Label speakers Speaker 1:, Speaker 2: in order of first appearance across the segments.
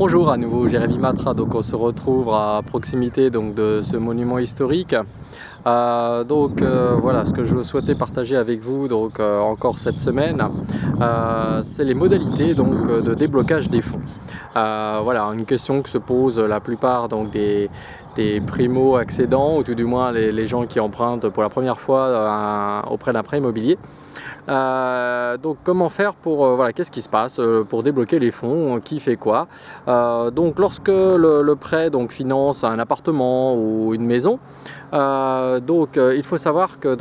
Speaker 1: Bonjour, à nouveau Jérémy Matra. Donc on se retrouve à proximité donc, de ce monument historique. Voilà, ce que je souhaitais partager avec vous encore cette semaine, c'est les modalités de déblocage des fonds. Voilà, une question que se posent la plupart des primo-accédants, ou tout du moins les gens qui empruntent pour la première fois auprès d'un prêt immobilier. Donc comment faire pour, voilà, qu'est-ce qui se passe pour débloquer les fonds, qui fait quoi. Donc lorsque le prêt finance un appartement ou une maison, il faut savoir que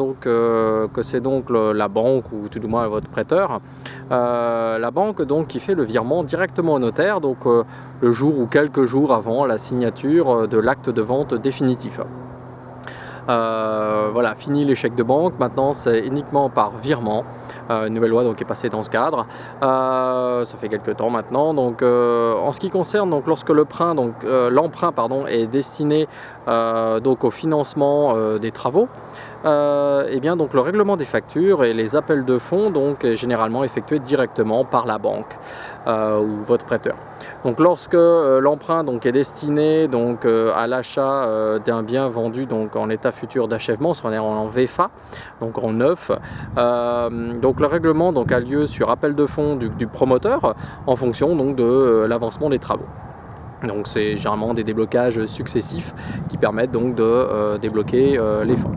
Speaker 1: c'est la banque, ou tout du moins votre prêteur, la banque qui fait le virement directement au notaire, le jour ou quelques jours avant la signature de l'acte de vente définitif. Voilà, fini les chèques de banque, maintenant c'est uniquement par virement. Une nouvelle loi est passée dans ce cadre, ça fait quelques temps maintenant. En ce qui concerne lorsque l'emprunt est destiné au financement des travaux, le règlement des factures et les appels de fonds est généralement effectué directement par la banque ou votre prêteur. Donc lorsque l'emprunt est destiné à l'achat d'un bien vendu en état futur d'achèvement, c'est-à-dire en VFA, en neuf, le règlement a lieu sur appel de fonds du promoteur en fonction de l'avancement des travaux. Donc c'est généralement des déblocages successifs qui permettent de débloquer les fonds.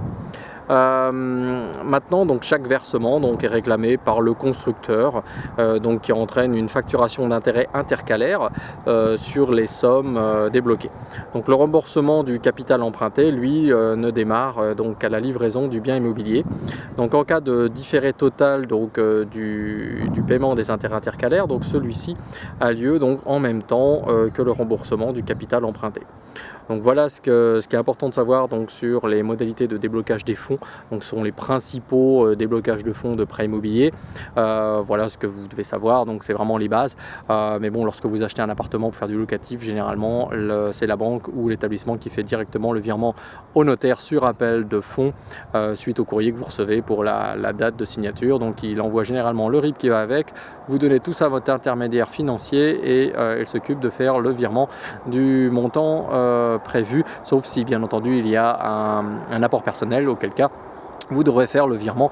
Speaker 1: Maintenant, chaque versement est réclamé par le constructeur, qui entraîne une facturation d'intérêt intercalaire sur les sommes débloquées. Donc le remboursement du capital emprunté, lui, ne démarre qu'à la livraison du bien immobilier. Donc en cas de différé total du paiement des intérêts intercalaires, celui-ci a lieu en même temps que le remboursement du capital emprunté. Donc voilà ce qui est important de savoir sur les modalités de déblocage des fonds. Ce sont les principaux déblocages de fonds de prêt immobilier. Voilà ce que vous devez savoir, c'est vraiment les bases. Mais bon, lorsque vous achetez un appartement pour faire du locatif, généralement c'est la banque ou l'établissement qui fait directement le virement au notaire sur appel de fonds suite au courrier que vous recevez pour la date de signature. Donc il envoie généralement le RIB qui va avec, vous donnez tout ça à votre intermédiaire financier et il s'occupe de faire le virement du montant prévu, sauf si bien entendu il y a un apport personnel, auquel cas vous devrez faire le virement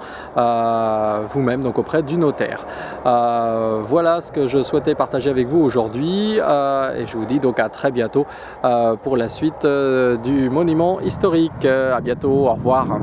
Speaker 1: vous-même auprès du notaire. Voilà ce que je souhaitais partager avec vous aujourd'hui et je vous dis à très bientôt pour la suite du monument historique. À bientôt, au revoir.